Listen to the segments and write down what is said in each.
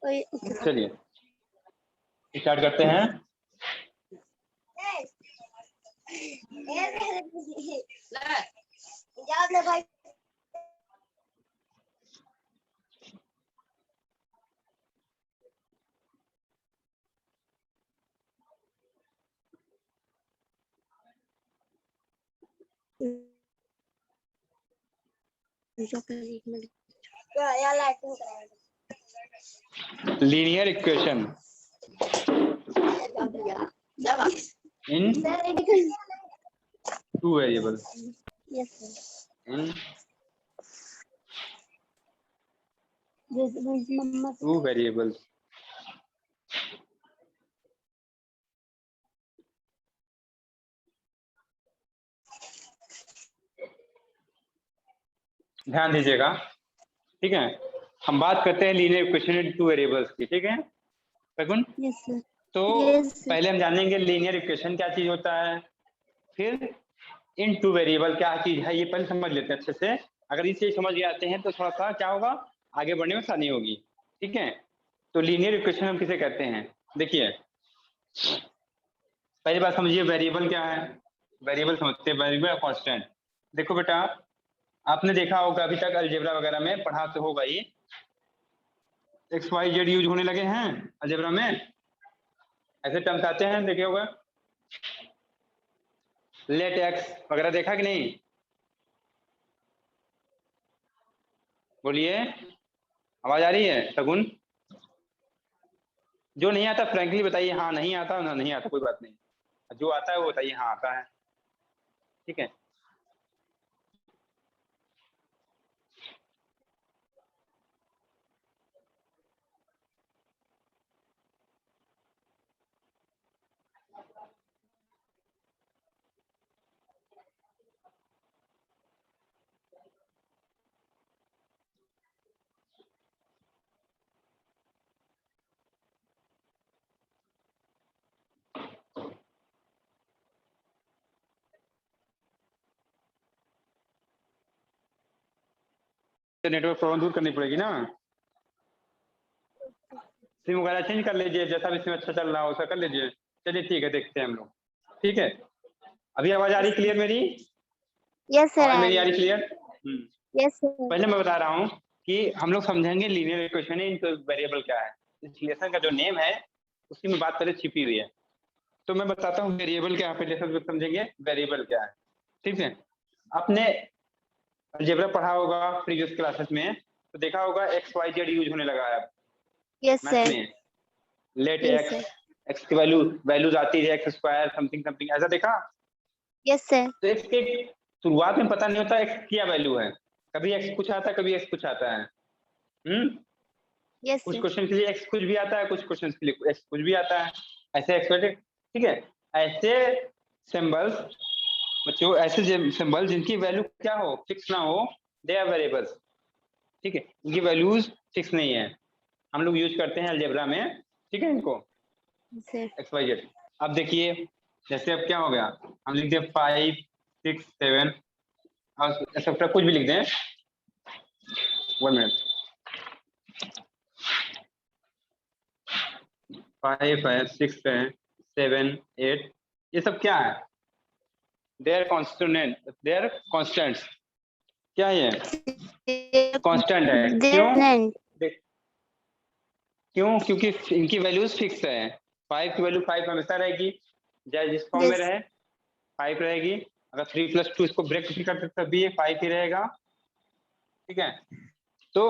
चलिए स्टार्ट करते हैं। भाई linear equation in two variable in two variable. ध्यान दीजिएगा, ठीक है। हम बात करते हैं linear equation in two variables की, ठीक है शगुन? तो पहले हम जानेंगे लीनियर इक्वेशन क्या चीज होता है, फिर इन टू वेरिएबल क्या चीज है ये पहले समझ लेते हैं अच्छे से। अगर इसे समझ जाते हैं तो थोड़ा सा क्या होगा, आगे बढ़ने में आसानी होगी, ठीक है। तो लीनियर इक्वेशन हम किसे कहते हैं, देखिए पहली बात समझिए वेरिएबल क्या है। वेरिएबल समझते हैं, वेरिएबल कांस्टेंट। देखो बेटा, आपने देखा होगा अभी तक अलजेब्रा वगैरह में पढ़ा तो होगा ही, एक्स वाई जेड यूज होने लगे हैं अलजेब्रा में, ऐसे टर्म्स आते हैं, देखे होगा लेट एक्स वगैरह, देखा कि नहीं? बोलिए, आवाज आ रही है शगुन? जो नहीं आता फ्रैंकली बताइए, हाँ नहीं आता ना, नहीं आता कोई बात नहीं, जो आता है वो बताइए हाँ आता है, ठीक है। नेटवर्क प्रॉब्लम दूर करनी पड़ेगी ना, सिम वगैरह चेंज कर लीजिए, जैसा भी सिम अच्छा चल रहा हो उसका कर लीजिए। चलिए ठीक है, देखते हैं हम लोग, ठीक है। अभी आवाज आ रही क्लियर मेरी? यस सर, मेरी आ रही क्लियर? Yes sir. पहले मैं बता रहा हूँ कि हम लोग समझेंगे लीनियर इक्वेशन इन वेरिएबल क्या है। इस रिलेशन का जो नेम है उसी में बात पहले छिपी हुई है, तो मैं बताता हूँ वेरिएबल क्या है, पहले सब लोग समझेंगे वेरिएबल क्या है, ठीक है। आपने अलजेब्रा पढ़ा होगा प्रीवियस क्लासेस में, तो देखा होगा एक्स वाई जेड यूज होने लगा है अब यस मैथ सर, में। Let yes x, sir, x की वैल्यूज आती है एक्स स्क्वायर समथिंग समथिंग, ऐसा देखा? यस सर, तो एक्स के शुरुआत में पता नहीं होता एक्स क्या वैल्यू है, कभी एक्स कुछ आता है कभी एक्स कुछ आता है। यस कुछ सर, क्वेश्चन के लिए एक्स कुछ भी आता है, कुछ क्वेश्चन के लिए एक्स कुछ भी आता है, ऐसे एक्सपेक्टेड, ठीक है। ऐसे सिंबल्स बच्चों, ऐसे सिंबल जिनकी वैल्यू क्या हो, फिक्स ना हो, दे आर वेरिएबल्स, ठीक है। इनकी वैल्यूज फिक्स नहीं है, हम लोग यूज करते हैं अलजेब्रा में, ठीक है, इनको एक्स वाई जेड। अब देखिए जैसे अब क्या हो गया, हम लिख दिए 5 6 7 और ऐसा कुछ भी लिख दें, 1 मिनट, 5 है 6 है 7 8, ये सब क्या है, देयर कॉन्स्टेंट, देयर कॉन्स्टेंट्स, क्या है ये कांस्टेंट है, क्यों? क्योंकि इनकी वैल्यूज फिक्स है। 5 की वैल्यू 5 हमेशा रहेगी, चाहे जिस फॉर्म में रहे 5 रहेगी। अगर 3+2 इसको ब्रेक भी कर सकते तब भी ये 5 ही रहेगा, ठीक है। तो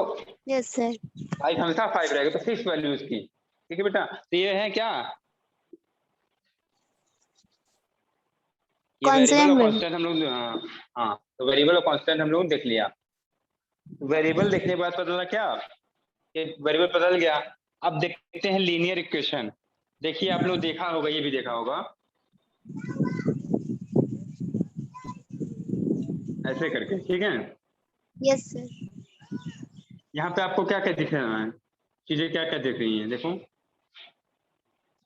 यस सर, 5 हमेशा 5 रहेगा, तो फिक्स वैल्यू इसकी, ठीक है बेटा। तो ये है क्या, ये वेरिएबल और कांस्टेंट हम लोग, हाँ तो वेरिएबल और कांस्टेंट हम लोग देख लिया। वेरिएबल देखने के बाद पता चला क्या, कि वेरिएबल बदल गया। अब देखते हैं लीनियर इक्वेशन। देखिए आप लोग देखा होगा, ये भी देखा होगा, ऐसे करके, ठीक है। यस सर, यहाँ पे आपको क्या क्या दिख रहा है, चीजें क्या क्या दिख रही हैं, देखो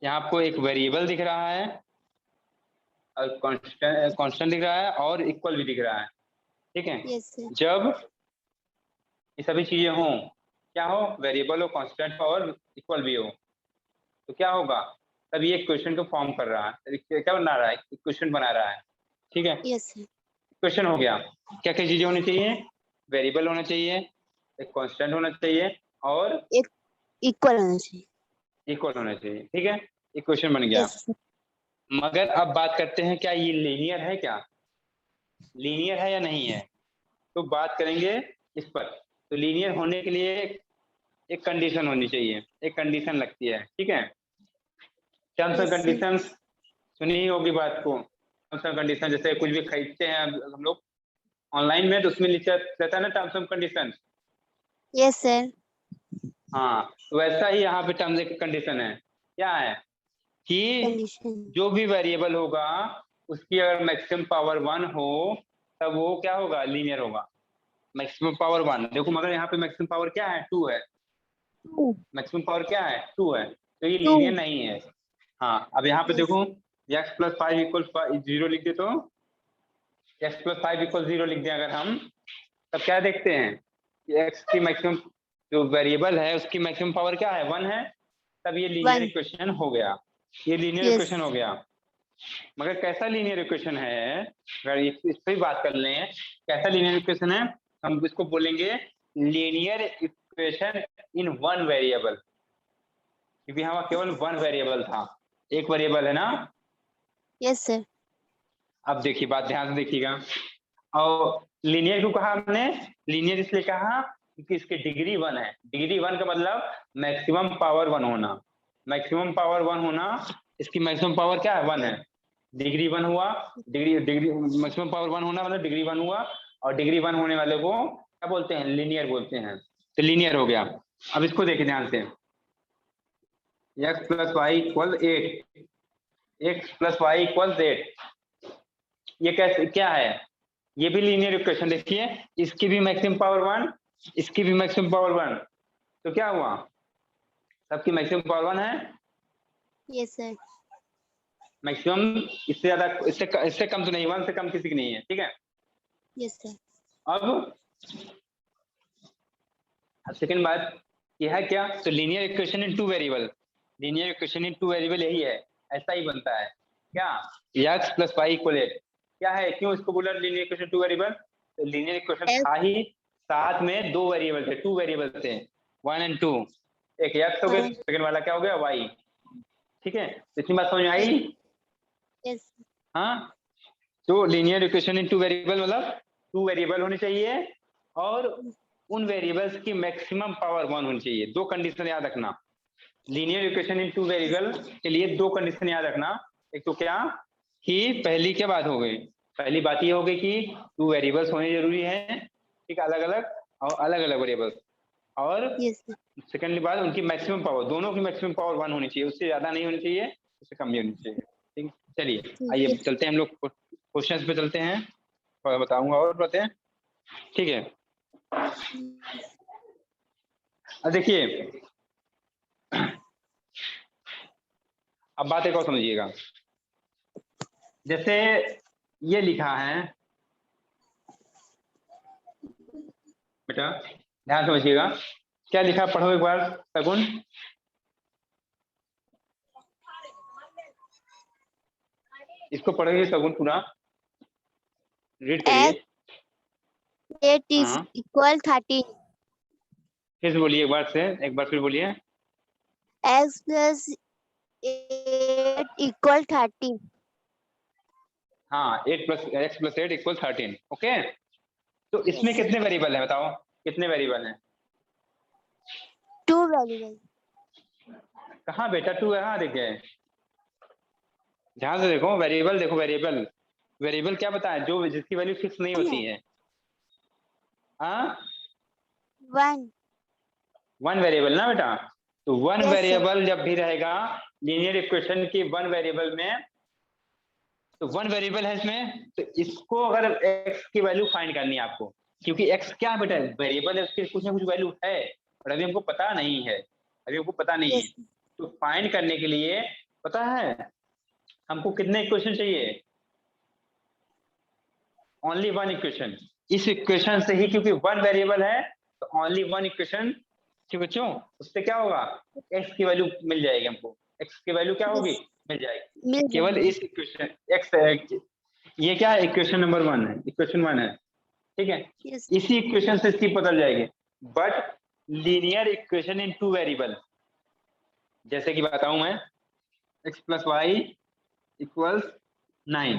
यहाँ आपको एक वेरिएबल दिख रहा है और कांस्टेंट दिख रहा है और इक्वल भी दिख रहा है, ठीक है। यस सर, जब ये सभी चीजें हों क्या हो, वेरिएबल हो, कांस्टेंट हो और इक्वल भी हो, तो क्या होगा, तब ये क्वेश्चन को फॉर्म कर रहा है, क्या बना रहा है, क्वेश्चन बना रहा है। ठीक है, यस सर। क्वेश्चन हो गया। क्या क्या चीजें होनी चाहिए, वेरिएबल होना चाहिए, एक कांस्टेंट होना चाहिए और एक इक्वल होना चाहिए। इक्वल होना चाहिए। ठीक है, एक क्वेश्चन बन गया। Yes sir. मगर अब बात करते हैं, क्या ये लीनियर है, क्या लीनियर है या नहीं है, तो बात करेंगे इस पर। तो लीनियर होने के लिए एक कंडीशन होनी चाहिए, एक कंडीशन लगती है। ठीक है, terms and yes sir. Conditions सुनी ही होगी बात को। टर्म्स एंड कंडीशन जैसे कुछ भी खरीदते हैं हम लोग ऑनलाइन में, तो उसमें लिखा रहता है ना terms and condition. Yes sir. हाँ, तो वैसा ही यहाँ पे टर्म्स एंड कंडीशन है। क्या है कि कंडीशन। जो भी वेरिएबल होगा उसकी अगर मैक्सिमम पावर 1 हो तब वो क्या होगा, लीनियर होगा। मैक्सिमम पावर 1 देखो, मगर यहाँ पे मैक्सिमम पावर क्या है, 2 है। मैक्सिमम पावर क्या है, 2 है, तो ये 2। लीनियर नहीं है। हाँ, अब यहाँ पे यस। देखो, x प्लस 5 इक्वल 0 लिख दे, तो x प्लस 5 इक्वल 0 लिख दें अगर हम, तब क्या देखते हैं कि x की मैक्सिमम जो वेरिएबल है उसकी मैक्सिमम पावर क्या है, 1 है, तब ये लीनियर 1। इक्वेशन हो गया। ये लीनियर यस। इक्वेशन हो गया। मगर कैसा लीनियर इक्वेशन है, अगर इस पे ही बात कर लें, कैसा लीनियर इक्वेशन है, हम इसको बोलेंगे linear equation in one variable, क्योंकि यहाँ केवल 1 वेरिएबल था, एक वेरिएबल है ना। Yes sir. अब देखिए, बात ध्यान से देखिएगा। और लीनियर क्यों कहा हमने, लीनियर इसलिए कहा क्योंकि इसकी डिग्री 1 है। डिग्री 1 का मतलब मैक्सिमम पावर 1 होना, मैक्सिमम पावर 1 होना, इसकी मैक्सिमम पावर क्या है, 1 है। डिग्री 1 हुआ, डिग्री डिग्री मैक्सिमम पावर 1 होना मतलब डिग्री 1 हुआ, और डिग्री 1 होने वाले को क्या बोलते हैं, लीनियर बोलते हैं। तो लीनियर हो गया। अब इसको देखिए ध्यान से, x plus y equal 8, x plus y equal 8, ये कैसे, क्या है, ये भी लीनियर इक्वेशन। देखिए, इसकी भी मैक्सिमम पावर 1, इसकी भी मैक्सिमम पावर 1, तो क्या हुआ, सबकी मैक्सिमम पावर 1 है। Yes sir. मैक्सिमम इससे ज्यादा, इससे कम तो नहीं, 1 से कम किसी की नहीं है। ठीक है, यस सर। अब सेकंड बात यह है क्या, तो लीनियर इक्वेशन इन 2 वेरिएबल, लीनियर इक्वेशन इन 2 वेरिएबल यही है, ऐसा ही बनता है। क्या, x प्लस वाई इक्वल 8, क्या है, क्यों इसको बोला लीनियर इक्वेशन 2 वेरिएबल, तो लीनियर इक्वेशन F। था ही, साथ में 2 वेरिएबल थे, 2 वेरिएबल थे, 1 एंड 2, एक x हो गया, सेकंड वाला क्या हो गया, y। ठीक है, तो इतनी बात समझ में आई। यस। हाँ, तो लीनियर इक्वेशन इन 2 वेरिएबल मतलब 2 वेरिएबल होने चाहिए और उन वेरिएबल्स की मैक्सिमम पावर 1 होनी चाहिए। 2 कंडीशन याद रखना, लीनियर इक्वेशन इन 2 वेरिएबल के लिए 2 कंडीशन याद रखना। एक तो क्या कि पहली क्या बात हो गई, पहली बात ये हो गई कि 2 वेरिएबल्स होने जरूरी है, ठीक, अलग अलग और अलग अलग वेरिएबल्स, और यस सर। सेकेंडली बात उनकी मैक्सिमम पावर, दोनों की मैक्सिमम पावर 1 होनी चाहिए, उससे ज्यादा नहीं होनी चाहिए, उससे कम नहीं होनी चाहिए। ठीक, चलिए ठीक आइए है। चलते हैं हम लोग क्वेश्चंस पे चलते हैं, और बताऊंगा और बातें। ठीक है, अब देखिए, अब बात एक और समझिएगा। जैसे ये लिखा है बेटा, ध्यान समझिएगा, क्या लिखा, पढ़ो एक बार सगुन, इसको पढ़ोगे सगुन पूरा रीड करिए। 8 इज हाँ, इक्वल 13। फिर से बोलिए, एक बार से, एक बार फिर बोलिए। x plus 8 equal 13। हाँ, 8 plus x plus 8 equal 13। Okay, तो इसमें यस सर। कितने वेरिएबल है, बताओ कितने वेरिएबल हैं। 2 वेरिएबल। कहाँ बेटा 2 है, हाँ देखिए, ध्यान से देखो, वेरिएबल देखो, वेरिएबल, वेरिएबल क्या बताया, जो जिसकी वैल्यू फिक्स नहीं होती है। हाँ, 1। 1 वेरिएबल ना बेटा, तो 1 यस सर। वेरिएबल जब भी रहेगा लीनियर इक्वेशन की 1 वेरिएबल में, तो 1 वेरिएबल है इसमें, तो इसको अगर x की वैल्यू फाइंड करनी है आपको, क्योंकि x क्या है बेटा, वेरिएबल है, उसकी कुछ ना कुछ वैल्यू है, और अभी हमको पता नहीं है, अभी हमको पता नहीं है। यस। तो फाइंड करने के लिए पता है हमको कितने इक्वेशन चाहिए, ओनली 1 इक्वेशन। इस इक्वेशन से ही, क्योंकि 1 वेरिएबल है, तो ओनली 1 इक्वेशन ठीक बच्चों, उससे क्या होगा, x की वैल्यू मिल जाएगी हमको, x की वैल्यू क्या होगी, Yes. मिल जाएगी। मिल केवल जाएगी। इस इक्वेशन x, ये क्या है, इक्वेशन नंबर 1 है, इक्वेशन 1 है, ठीक है। Yes. इसी इक्वेशन से इसकी बदल जाएगी, but linear equation in two variable, जैसे कि बताऊं मैं, x plus y equals 9।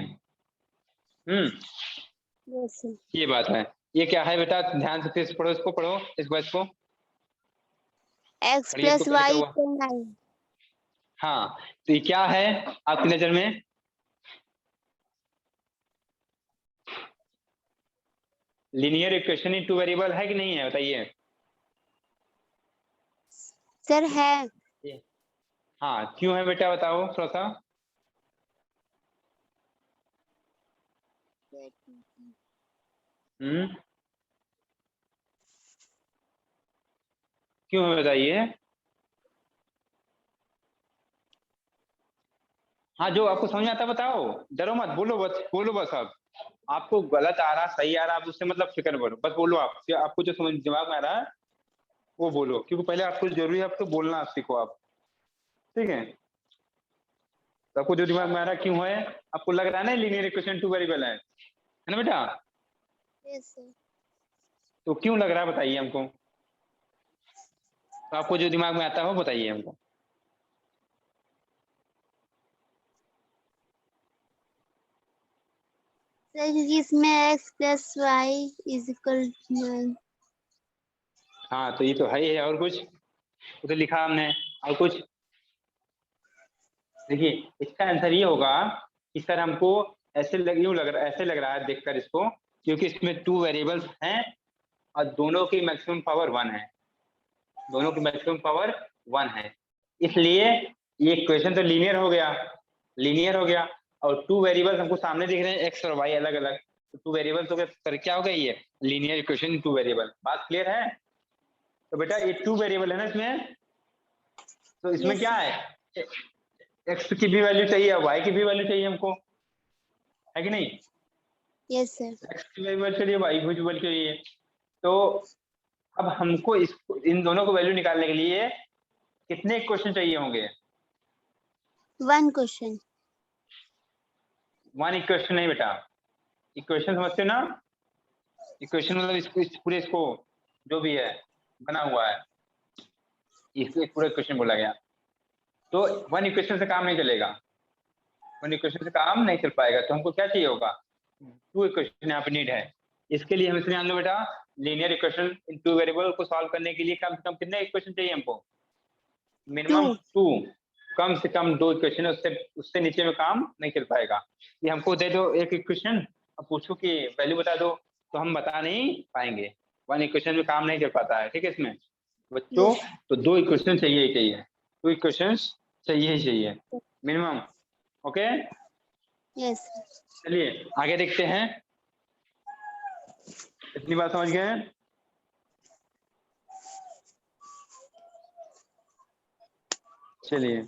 Yes. Sir. ये बात है। ये क्या है बेटा, ध्यान से फिर से पढ़ो, इसको पढ़ो, इस वर्ड को X पढ़िए, इसको plus क्या लिखा y हुआ। equal 9. हाँ, तो ये क्या है आपकी नजर में, linear equation in two variable है कि नहीं है, बताइए। सर है। हाँ, क्यों है बेटा, बताओ थोड़ा सा। हम्म, क्यों है बताइए। हाँ, जो आपको समझ में आता है बताओ, डरो मत, बोलो बस, बोलो बस। अब आपको गलत आ रहा सही आ रहा, आप उससे मतलब फिक्र करो, बस बोलो आप, आपको जो समझ दिमाग में आ रहा है वो बोलो, क्योंकि पहले आपको जरूरी है, आपको बोलना आप सीखो आप, ठीक है। तो आपको जो दिमाग में आ रहा है क्यों है, आपको लग रहा है ना लीनियर इक्वेशन टू वेरिएबल है ना बेटा, Yes. Sir. तो क्यों लग रहा है बताइए हमको, तो आपको जो दिमाग में आता है वो बताइए हमको। सर क्योंकि इसमें x plus y is equal 9. हाँ, तो ये तो है ही है, और कुछ उधर लिखा हमने, और कुछ देखिए, इसका आंसर ये होगा कि सर हमको ऐसे यूं लग रहा, ऐसे लग रहा है देखकर इसको, क्योंकि इसमें 2 वेरिएबल्स हैं और दोनों की मैक्सिमम पावर 1 है, दोनों की मैक्सिमम पावर 1 है, इसलिए ये इक्वेशन तो लीनियर हो गया, लीनियर हो गया। और 2 वेरिएबल्स हमको सामने दिख रहे हैं, एक्स और वाई अलग अलग, तो 2 वेरिएबल्स हो गए, फिर क्या हो गया, ये लीनियर इक्वेशन 2 वेरिएबल। बात क्लियर है। तो बेटा ये 2 वेरिएबल है ना इसमें, तो इसमें Yes. क्या Sir. है, एक्स की भी वैल्यू चाहिए, वाई की भी वैल्यू चाहिए हमको, है कि नहीं। Yes. Sir. एक्स की भी वैल्यू चाहिए, वाई की भी वैल्यू चाहिए। तो अब हमको इन दोनों को वैल्यू निकालने के लिए कितने क्वेश्चन चाहिए होंगे, 1 question. 1 इक्वेशन नहीं बेटा, इक्वेशन समझते हो ना, इक्वेशन मतलब इस पूरे इसको जो भी है बना हुआ है, इसको एक पूरा इक्वेशन बोला गया। तो 1 इक्वेशन से काम नहीं चलेगा, 1 इक्वेशन से काम नहीं चल पाएगा, तो हमको क्या चाहिए होगा, 2 इक्वेशन यहाँ पे नीड है। इसके लिए हम इसमें जान लो बेटा, लीनियर इक्वेशन इन 2 वेरिएबल को सॉल्व करने के लिए कम से कम कितने इक्वेशन चाहिए हमको, मिनिमम 2. 2, कम से कम 2 इक्वेशन, उससे उससे नीचे में काम नहीं चल पाएगा। ये हमको दे दो एक इक्वेशन, अब पूछो कि वैल्यू बता दो, तो हम बता नहीं पाएंगे, 1 इक्वेशन में काम नहीं चल पाता है, ठीक है। इसमें बच्चों Yes. तो 2 इक्वेशन चाहिए ही चाहिए, 2 इक्वेशन चाहिए ही चाहिए मिनिमम, ओके। Yes. चलिए आगे देखते हैं, इतनी बात समझ गए हैं। चलिए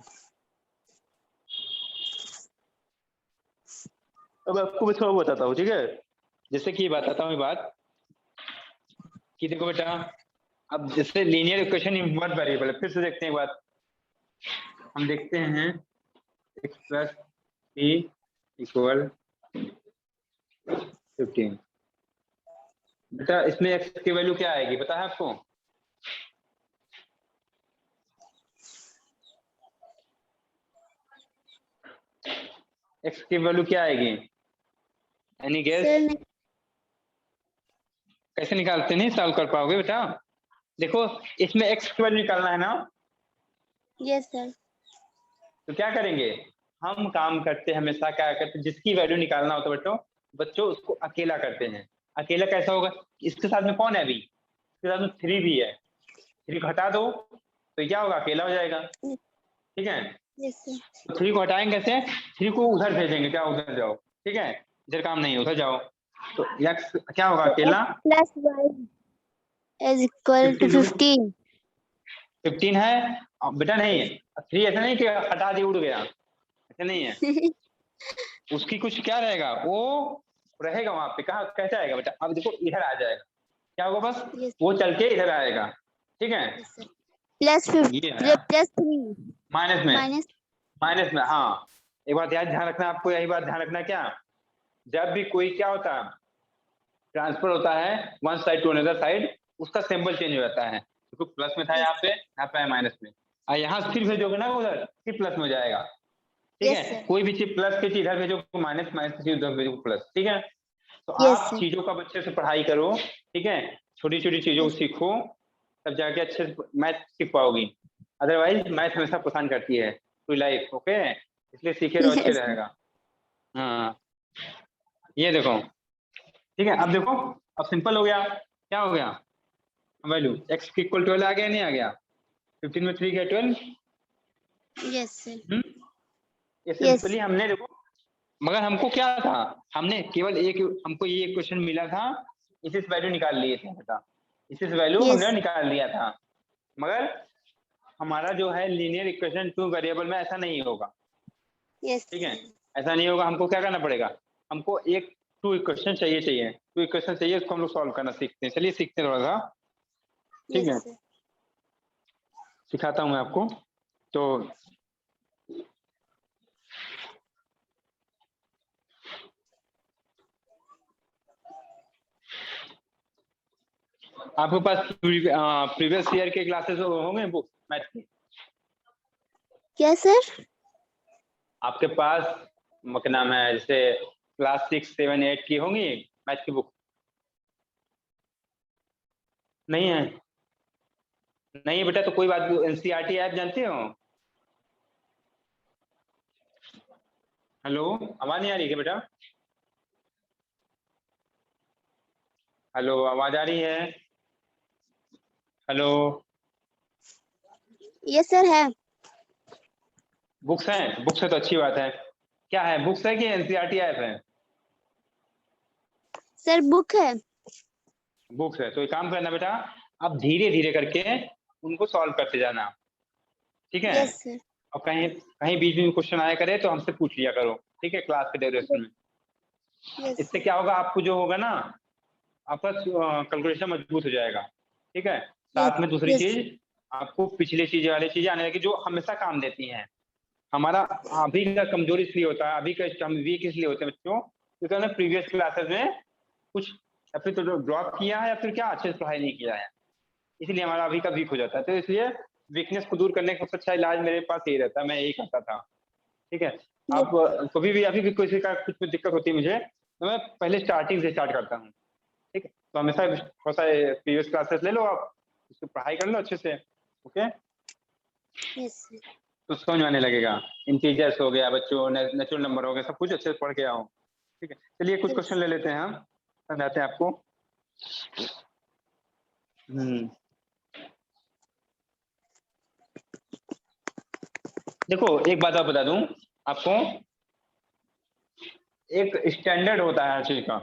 अब आपको मैं थोड़ा बताता हूँ, ठीक है, जैसे कि बताता हूँ ये बात कि देखो बेटा, अब जैसे linear equation in one variable है, फिर से देखते हैं एक बात, हम देखते हैं x प्लस पी इक्वल 15, बेटा इसमें x की वैल्यू क्या आएगी पता है आपको, x की वैल्यू क्या आएगी, एनी गेस, Sir. कैसे निकालते, नहीं सॉल्व कर पाओगे बेटा। देखो इसमें x की वैल्यू निकालना है ना, Yes. Sir. तो क्या करेंगे, हम काम करते हैं हमेशा, क्या करते हैं, जिसकी वैल्यू निकालना होता है बच्चों, बच्चों उसको अकेला करते हैं। अकेला कैसा होगा, इसके साथ में कौन है अभी, इसके साथ में 3 भी है, 3 को हटा दो तो क्या होगा, अकेला हो जाएगा, ठीक है। Yes. Sir. तो 3 को हटाएंगे कैसे, 3 को उधर भेजेंगे, क्या उधर जाओ, ठीक है, इधर काम नहीं है उधर जाओ, तो x क्या होगा, So अकेला x plus y is equal to 15. 15 है। अब बेटा नहीं है 3, ऐसा नहीं कि हटा दी उड़ गया, ऐसा नहीं है, उसकी कुछ क्या रहेगा, वो रहेगा वहां पे, कहा कैसे आएगा बेटा, अब देखो इधर आ जाएगा, क्या होगा बस Yes. वो चल के इधर आएगा, ठीक है, प्लस ये है प्लस 3 माइनस में, माइनस माइनस में। हाँ, एक बात याद ध्यान रखना आपको, यही बात ध्यान रखना, क्या जब भी कोई क्या होता है ट्रांसफर होता है one side to another side, उसका सिंबल चेंज हो जाता है। तो प्लस में था यहाँ पे है माइनस में, और यहाँ फिर भेजोगे ना उधर, फिर प्लस में हो जाएगा। ठीक है, कोई भी चीज प्लस की चीज इधर भेजो माइनस, माइनस की चीज उधर भेजो प्लस। ठीक है, तो आप चीजों का अच्छे से पढ़ाई करो। ठीक है, छोटी छोटी चीजों को सीखो, तब जाके अच्छे से मैथ सीख पाओगी। अदरवाइज मैथ हमेशा पसंद करती है टू लाइफ। ओके, इसलिए सीखे रहो, अच्छे रहेगा। हाँ, ये देखो, ठीक है, अब देखो, अब सिंपल हो गया। क्या हो गया, वैल्यू x इक्वल 12 आ गया, नहीं आ गया? 15 में 3 गया 12। Yes sir. ये सिंपली हमने देखो, मगर हमको क्या था, हमने केवल एक, हमको ये क्वेश्चन मिला था, इसी वैल्यू निकाल लिए थे बेटा, इसी वैल्यू हमने निकाल लिया था। मगर हमारा जो है लीनियर इक्वेशन टू वेरिएबल में ऐसा नहीं होगा। ठीक है, ऐसा नहीं होगा। हमको क्या करना पड़ेगा, हमको एक टू इक्वेशन चाहिए, टू इक्वेशन चाहिए, उसको हम लोग सॉल्व करना सीखते हैं। चलिए सीखते हैं थोड़ा सा। ठीक है, सिखाता हूँ मैं आपको। तो आपके पास प्रीवियस ईयर के क्लासेस होंगे बुक मैथ की? क्या सर? आपके पास क्या नाम है, जैसे क्लास 6, 7, 8 की होंगी मैथ की बुक? नहीं है? नहीं है बेटा, तो कोई बात, एनसीईआरटी ऐप जानते हो? हेलो, आवाज नहीं आ रही क्या बेटा? हेलो, आवाज आ रही है? हेलो, यस सर है। बुक्स हैं? बुक्स है तो अच्छी बात है। क्या है, बुक्स है कि एनसीईआरटी ऐप है? सर बुक है। बुक्स है तो एक काम करना बेटा, आप धीरे धीरे करके उनको सॉल्व करते जाना। ठीक है, यस सर। और कहीं कहीं बीच में क्वेश्चन आया करे तो हमसे पूछ लिया करो। ठीक है, क्लास के ड्यूरेशन में। इससे क्या होगा, आपको जो होगा ना, आपका कैलकुलेशन मजबूत हो जाएगा। ठीक है, साथ में दूसरी चीज, आपको पिछले चीज वाली चीजें आने लगी जो हमेशा काम देती हैं। हमारा अभी का कमजोर इसलिए होता है, अभी का हम वीक इसलिए होते हैं बच्चों, क्योंकि हमने प्रीवियस क्लासेस में कुछ या फिर तो ड्रॉप किया है या फिर क्या अच्छे से पढ़ाई नहीं किया है, इसलिए हमारा अभी का वीक हो जाता है। तो इसलिए वीकनेस को दूर करने का सबसे अच्छा इलाज मेरे पास यही रहता है, मैं यही करता था। ठीक है, आप कभी भी अभी भी किसी का कुछ भी दिक्कत होती है मुझे, तो मैं पहले स्टार्टिंग से स्टार्ट करता हूँ। ठीक है, तो हमेशा थोड़ा सा प्रीवियस क्लासेस ले लो आप, उसको पढ़ाई कर लो अच्छे से। ओके, तो समझ में आने लगेगा। इंटीजर्स हो गया बच्चों, नेचुरल नंबर हो गया, सब कुछ अच्छे से पढ़ के आओ। ठीक है, चलिए कुछ क्वेश्चन ले लेते हैं हम, समझाते हैं आपको। देखो एक बात आप बता दूं आपको, एक स्टैंडर्ड होता है हर चीज का,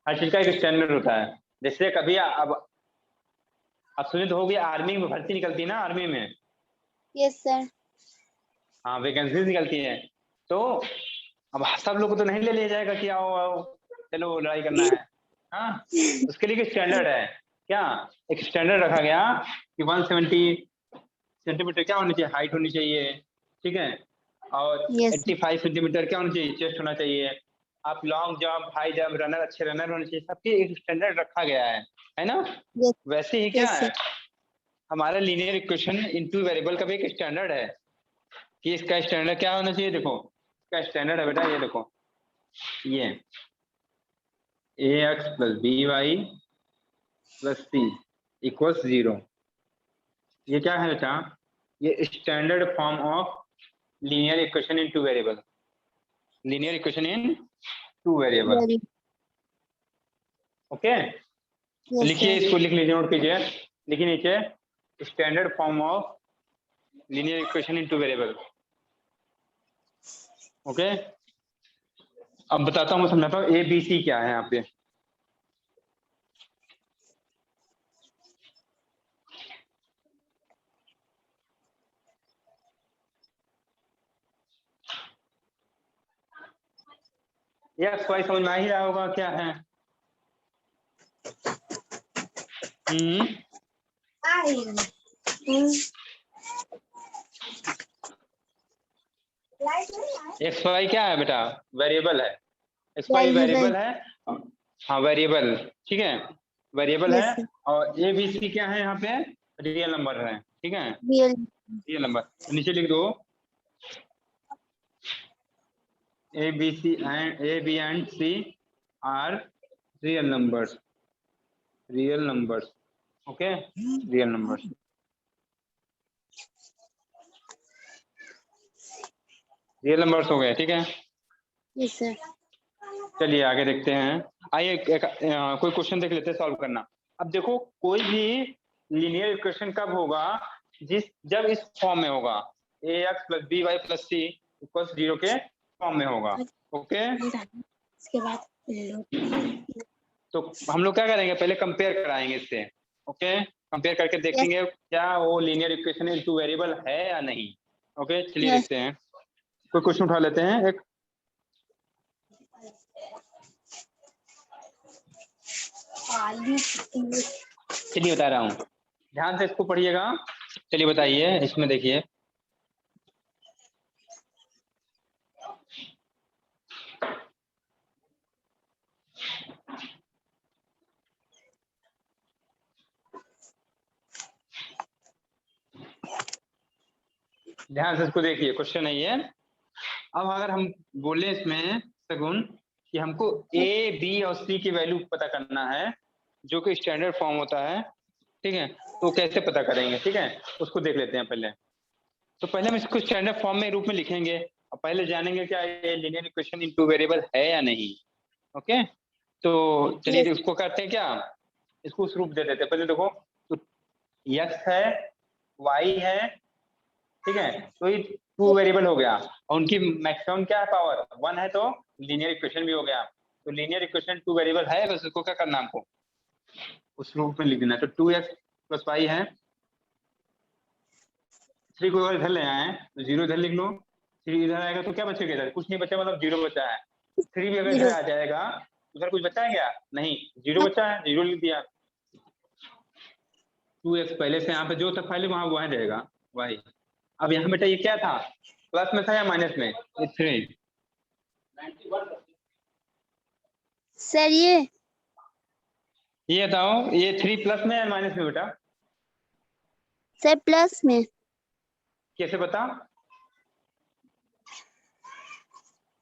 हर चीज का एक स्टैंडर्ड होता है। जैसे कभी अब सुने तो होगी, आर्मी में भर्ती निकलती है ना, आर्मी में। Yes sir. हाँ, वैकेंसीज निकलती है। तो अब सब लोग को तो नहीं ले लिया जाएगा कि आओ आओ चलो लड़ाई करना है। हाँ, उसके लिए स्टैंडर्ड है। क्या, एक स्टैंडर्ड रखा गया कि 170 सेंटीमीटर क्या होनी चाहिए, हाइट होनी चाहिए। ठीक है, और 85 सेंटीमीटर क्या होना चाहिए, चेस्ट होना चाहिए। आप long jump, high jump, runner, अच्छे रनर होने चाहिए। सबके एक स्टैंडर्ड रखा गया है ना? वैसे ही क्या है, हमारा लीनियर इक्वेशन इनटू वेरिएबल का भी एक स्टैंडर्ड है कि इसका स्टैंडर्ड क्या होना चाहिए। देखो इसका स्टैंडर्ड है बेटा, ये देखो, ये ax plus B Y plus C equals 0। ये क्या है बेटा, ये standard form of linear equation in two variable, linear equation in two variable. Okay, लिखिए, इसको लिख लीजिए, नोट कीजिए, लिखिए नीचे, standard form of linear equation in two variable. Okay, अब बताता हूँ, मैं समझाता हूँ ABC क्या है यहाँ पे। ये XY समझ में आ ही रहा होगा क्या है। एक्स वाई क्या है बेटा? वेरिएबल है। एक्स वाई वेरिएबल है। हाँ वेरिएबल, ठीक है, वेरिएबल है। और ए बी सी क्या है यहाँ पे? रियल नंबर है, ठीक है, रियल नंबर। तो नीचे लिख दो a b and c are real numbers, real numbers, okay, real numbers. Real numbers हो गए, ठीक है। Yes sir. चलिए आगे देखते हैं। आइए कोई क्वेश्चन देख लेते हैं सॉल्व करना। अब देखो कोई भी लीनियर इक्वेशन कब होगा? जब इस फॉर्म में होगा, A X plus B Y plus C equals 0 के फॉर्म में होगा, ओके। इसके बाद तो हम लोग क्या करेंगे, पहले कंपेयर कराएंगे इससे, ओके। कंपेयर करके देखेंगे क्या वो लीनियर इक्वेशन इनटू वेरिएबल है या नहीं, ओके। चलिए देखते हैं, कोई क्वेश्चन उठा लेते हैं एक। चलिए बता रहा हूँ, ध्यान से इसको पढ़िएगा। चलिए बताइए, इसमें देखिए ध्यान से इसको देखिए, क्वेश्चन है ये। अब अगर हम बोले इसमें सगुन कि हमको ए बी और सी की वैल्यू पता करना है, जो कि स्टैंडर्ड फॉर्म होता है, ठीक है, तो कैसे पता करेंगे, ठीक है, उसको देख लेते हैं पहले। तो पहले हम इसको स्टैंडर्ड फॉर्म में रूप में लिखेंगे और पहले जानेंगे क्या ये लीनियर इक्वेशन इनटू वेरिएबल है या नहीं, ओके। तो चलिए उसको करते हैं क्या, इसको उस रूप दे देते हैं। पहले देखो तो एक्स है, वाई है, ठीक है, तो ये 2 वेरिएबल हो गया और उनकी मैक्सिमम क्या है, पावर 1 है, तो लीनियर इक्वेशन भी हो गया। तो लीनियर इक्वेशन 2 वेरिएबल है, बस उसको क्या करना हमको उस रूप में लिख देना है। तो 2x प्लस वाई है, 3 को इधर ले आए तो 0 इधर लिख लो, 3 इधर आएगा तो क्या बचेगा, इधर कुछ नहीं बचा, मतलब 0 बचा है। 3 भी अगर इधर आ जाएगा उधर कुछ बचा है क्या? नहीं, 0 बचा है, 0 लिख दिया। 2x पहले से यहाँ पे जो था पहले वहां वहां रहेगा वाई। अब यहाँ बेटा ये क्या था, प्लस में था या माइनस में? ये 3 सर ये बताओ, ये 3 प्लस में या माइनस में बेटा? सर प्लस में। कैसे बता?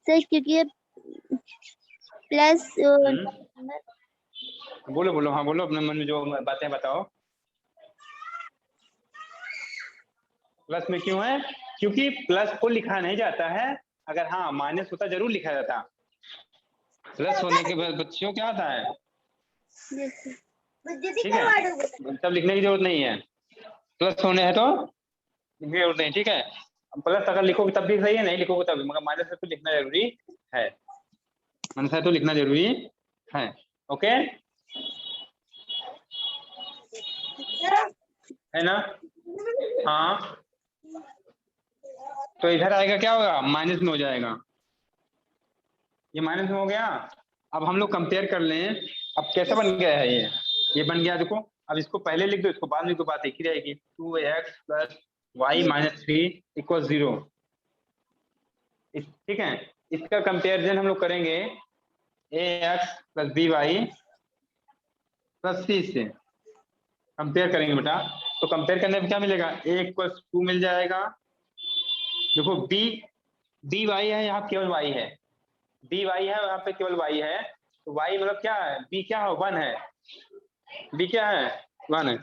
सर क्योंकि प्लस बोलो बोलो, हाँ बोलो, अपने मन में जो बातें बताओ। प्लस में क्यों है? क्योंकि प्लस को लिखा नहीं जाता है, अगर हाँ माइनस होता जरूर लिखा जाता। प्लस होने के बाद बच्चों क्या आता है, ठीक है, तब लिखने की जरूरत नहीं है। प्लस होने है तो लिखने की जरूरत नहीं, ठीक है। प्लस अगर लिखोगे तब भी सही है, नहीं लिखोगे तब भी, मगर माइनस है तो लिखना जरूरी है, माइनस है तो लिखना जरूरी है, ओके, है ना? हाँ, तो इधर आएगा क्या होगा, माइनस में हो जाएगा, ये माइनस में हो गया। अब हम लोग कंपेयर कर लें, अब कैसा बन गया है ये बन गया, देखो। अब इसको पहले लिख दो, इसको बाद में लिख दो, बात एक ही रहेगी। 2x plus Y minus 3 equal 0, ठीक है। इसका कंपेरिजन हम लोग करेंगे A X plus B Y plus C से कंपेयर करेंगे बेटा। तो कंपेयर करने में क्या मिलेगा, ए इक्वल 2 मिल जाएगा। देखो बी वाई है, यहाँ केवल वाई है, बी वाई है, यहाँ पे केवल वाई है, तो वाई मतलब क्या है, बी क्या है, 1 है, बी क्या है, 1 है,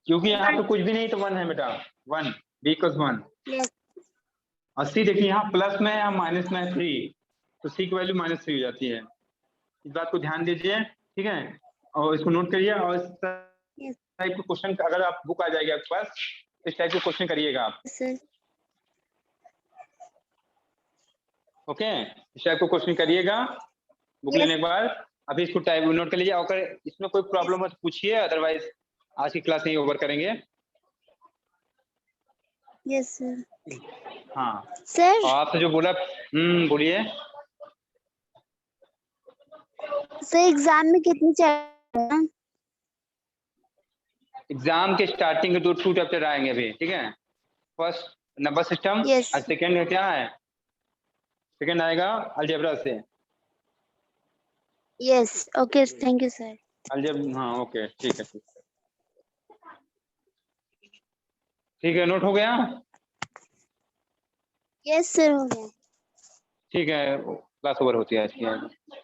क्योंकि यहाँ पे कुछ भी नहीं तो 1 है बेटा, 1, बी इक्वल 1। और सी देखिए यहाँ प्लस में या माइनस में 3, तो सी की वैल्यू -3 हो जाती है। इस बात को ध्यान दीजिए, ठीक है, और इसको नोट करिए। और इस टाइप के क्वेश्चन अगर आप बुक आ जाएगी आपके पास, इस टाइप के क्वेश्चन करिएगा आप, ओके, इस टाइप को क्वेश्चन करिएगा बुक लेने के बाद। अभी इसको टाइप नोट कर लीजिए, और इसमें कोई प्रॉब्लम हो तो पूछिए, अदरवाइज आज की क्लास नहीं ओवर करेंगे। Yes sir. हाँ सर और आपसे जो बोला, बोलिए। सर एग्जाम में कितनी चाहिए? एग्जाम के स्टार्टिंग के टू चैप्टर आएंगे अभी, ठीक है। First number system Yes. और सेकंड क्या है, सेकंड आएगा अलजेब्रा से। Yes. Okay. Thank you, sir. हाँ ओके ठीक है ठीक है, नोट हो गया। Yes, sir. हो गया। ठीक है, क्लास ओवर होती है आज की।